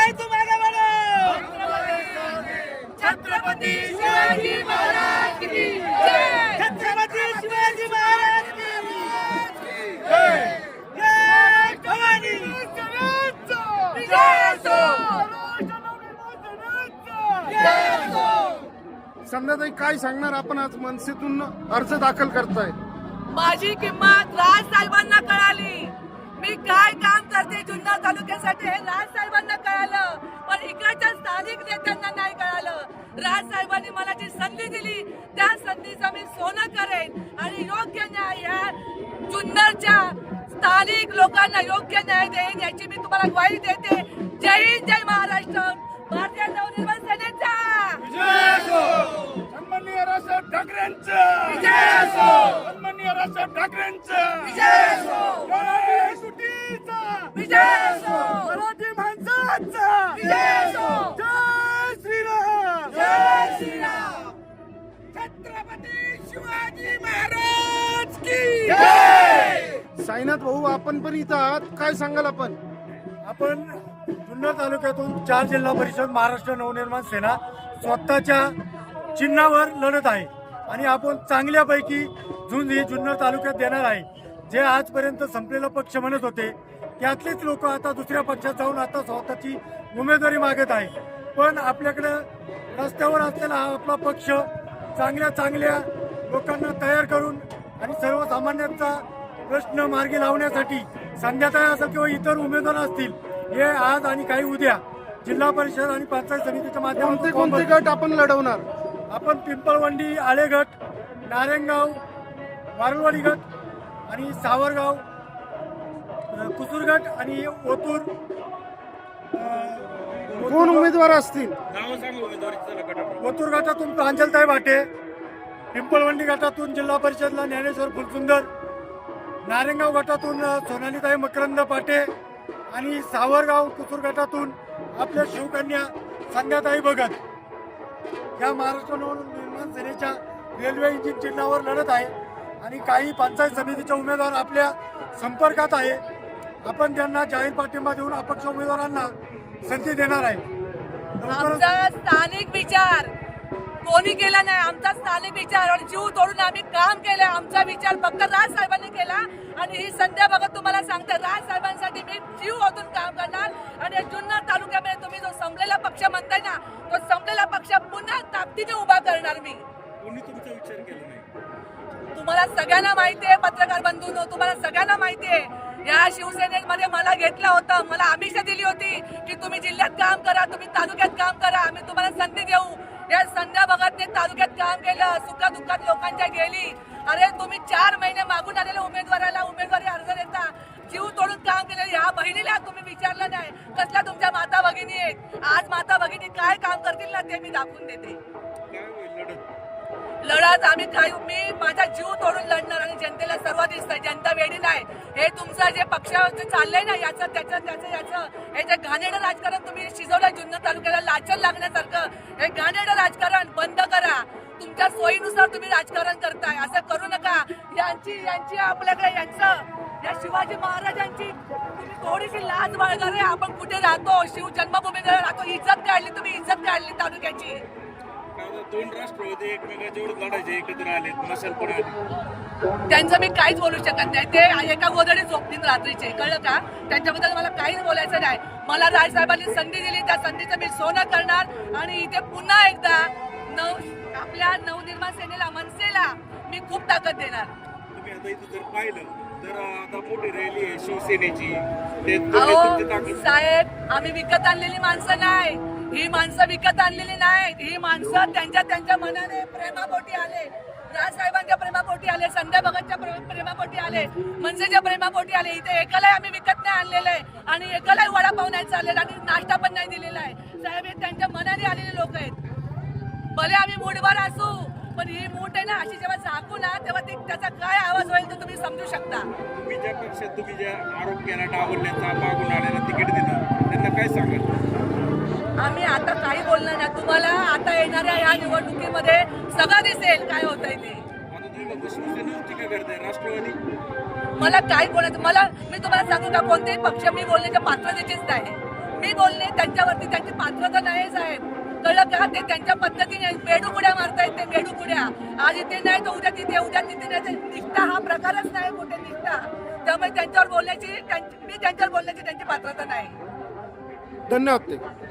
नहीं तुम आगे बढ़ो। छत्रपति शिवाजी महाराज की जय। छत्रपति शिवाजी महाराज की जय। जय भवानी। जय सो। जय सो। संध्याताई काय सांगणार? आपण आज मनसेतून अर्ज दाखल करताय. माझी किंमत राज साहेबांना कळाली. मी काय काम करते जुन्नर तालुक्यासाठी हे राज साहेबांना कळालं, पण इकडच्या स्थानिक नेत्यांना नाही कळालं. राज साहेबांनी मला जी संधी दिली त्या संधीचं मी सोनं करेन आणि योग्य न्याय या जुन्नरच्या स्थानिक लोकांना योग्य न्याय देईन याची मी तुम्हाला ग्वाही देते. जय हिंद, जय महाराष्ट्र. भारतीय नवनिर्माण सेनेचा सन्माननीय राजसाहेब ठाकरेंचा विजय असो. सन्माननीय राजसाहेब ठाकरेंचा विजय असो. जय सुटीचा विजय असो. मराठी माणसाचा विजय असो. जय श्रीराम. जय श्रीराम. छत्रपति शिवाजी महाराज की जय. साईनाथ भाऊ, आपण पण इथं आहात, काय सांगाल आपण? आपण जुन्नर तालुक्यातून 4 जिल्हा परिषद महाराष्ट्र नवनिर्माण सेना स्वतःच्या चिन्हावर लढत आहे आणि आपण चांगल्यापैकी झुंज ही जुन्नर तालुक्यात देणार आहे. जे आजपर्यंत संपलेला पक्ष म्हणत होते त्यातलेच लोक आता दुसऱ्या पक्षात जाऊन आता स्वतःची उमेदवारी मागत आहे. पण आपल्याकडे रस्त्यावर असलेला हा आपला पक्ष चांगल्या लोकांना तयार करून आणि सर्वसामान्यांचा प्रश्न मार्गी लावण्यासाठी संध्याताई असेल किंवा इतर उमेदवार असतील, हे आज आणि काही उद्या जिल्हा परिषद आणि पंचायत समितीच्या कोणते कोणते माध्यमातून गट आपण लढवणार? आपण पिंपळवंडी, आळे गट, नारायणगाव, वारुळवाडी गट आणि सावरगाव, कुसूर गट आणि ओतूर. कोण उमेदवार असतील? ओतूर गटातून प्रांजलताई भाटे, पिंपळवंडी गटातून जिल्हा परिषदला ज्ञानेश्वर फुलसुंदर, नारायणगाव गटातून सोनालीताई मकरंद पाटे आणि सावरगाव कुसूर गटातून आपल्या शिवकन्या संध्याताई भगत या महाराष्ट्र नवनिर्माण सेनेच्या रेल्वे इंजिन चिन्हावर लढत आहे आणि काही पंचायत समितीचे उमेदवार आपल्या संपर्कात आहे. आपण त्यांना जाहीर पाठिंबा देऊन अपक्ष उमेदवारांना संधी देणार आहे. आमचा स्थानिक विचार कोणी केला नाही. आमचा स्थानिक विचार आणि जीव तोडून आम्ही काम केलं. आमचा विचार फक्त राज साहेबांनी केला आणि ही संध्या भगत तुम्हाला सांगते, राज साहेबांसाठी मी जीव ओतून काम करणार आणि जुन्नर तालुक्यामध्ये तुम्ही जो संपलेला पक्ष म्हणताय ना, तो संपलेला पक्ष पुन्हा ताकदीने उभा करणार मी. कोणी तुमचा विचार केला नाही? तुम्हाला सगळ्यांना माहिती आहे, पत्रकार बंधूंनो, तुम्हाला सगळ्यांना माहिती आहे, या शिवसेनेमध्ये मला घेतलं होतं. मला आमिष दिली होती की तुम्ही जिल्ह्यात काम करा, तुम्ही तालुक्यात काम करा, आम्ही तुम्हाला संधी देऊ. या संध्या भगतने तालुक्यात काम केलं, सुखादुःखात लोकांच्या गेली. अरे तुम्ही 4 महिने मागून आलेल्या उमेदवाराला उमेदवारी अर्ज देता, जीव तोडून काम केलेलं ह्या बहिणीला तुम्ही विचारलं नाही कसल्या तुमच्या माता भगिनी आहेत. आज माता भगिनी काय काम करतील ना ते मी दाखवून देते. काय होईल लढत? लढत आम्ही काय, मी माझा जीव तोडून लढणार आणि जनतेला सर्व दिसतंय, जनता वेडी नाही. हे तुमचं जे पक्षाचं चाललंय ना, याचं हे जे घाणेरडं राजकारण तुम्ही शिजवलंय जुन्नर तालुक्याला लाचन लागण्यासारखं, हे घाणेरडं राजकारण बंद करा. तुमच्या सोयीनुसार तुम्ही राजकारण करताय, असं करू नका. यांची आपल्याकडे या शिवाजी महाराजांची तुम्ही थोडीशी लाज बाळगा. आपण कुठे राहतो, शिव जन्मभूमीकडे राहतो, इज्जत काढली तुम्ही, इज्जत काढली तालुक्याची. दोन राष्ट्रवादी एकमेकांच्या एवढं लढायचे, एकत्र आले, मशाल पण आली. त्यांचं मी काहीच बोलू शकत नाही. ते एका गोधडी झोपतील रात्रीचे, कळलं का? त्यांच्याबद्दल मला काहीच बोलायचं नाही. मला राजसाहेबांनी संधी दिली, त्या संधीचं मी सोनं करणार आणि इथे पुन्हा एकदा आपल्या नवनिर्माण सेनेला, मनसेला मी खूप ताकद देणार. तुम्ही आता इथं जर पाहिलं तर आता मोठी रॅली आहे शिवसेनेची. अहो साहेब, आम्ही विकत आणलेली माणसं नाही. ही माणसं विकत आणलेली नाहीत. ही माणसं त्यांच्या मनाने प्रेमापोटी आले, राजसाहेबांच्या प्रेमापोटी आले, संध्या भगतच्या प्रेमापोटी आले, मनसेच्या प्रेमापोटी आले. इथे एकालाही आम्ही विकत नाही आणलेलं आहे आणि एकालाही वडापाव नाही चाललेला आणि नाश्ता पण नाही दिलेला आहे. साहेब, हे त्यांच्या मनाने आलेले लोक आहेत. भले आम्ही मूठभर असू, पण ही मूठ आहे ना, अशी जेव्हा झाकू ना, तेव्हा त्याचा काय आवाज होईल तर तुम्ही समजू शकता. तुम्ही ज्या पक्षात तुम्ही ज्या आरोप केला डावलण्याचा, मागून आलेला तिकीट दिलं, त्यांना काय सांगाल? आम्ही आता काही बोलणार नाही. तुम्हाला आता येणाऱ्या या निवडणुकीमध्ये सगळं दिसेल काय होतंय ते. आता तुम्ही मग शिवसेनेची काय करताय? राष्ट्रवादी मला काय बोलायचं, मी तुम्हाला सांगू का, कोणतेही पक्ष मी बोलण्याच्या पात्रतेचेच नाही. मी बोलले त्यांच्यावरती त्यांची पात्रता नाही साहेब. कळलं का? ते त्यांच्या पद्धतीने बेडूकुड्या मारतायत, ते बेडूकुड्या. आज इथे नाही तर उद्या तिथे, उद्या तिथे नाही. निष्ठा हा प्रकारच नाही कुठे निष्ठा. त्यामुळे त्यांच्यावर बोलण्याची त्यांची पात्रता नाही. धन्यवाद ते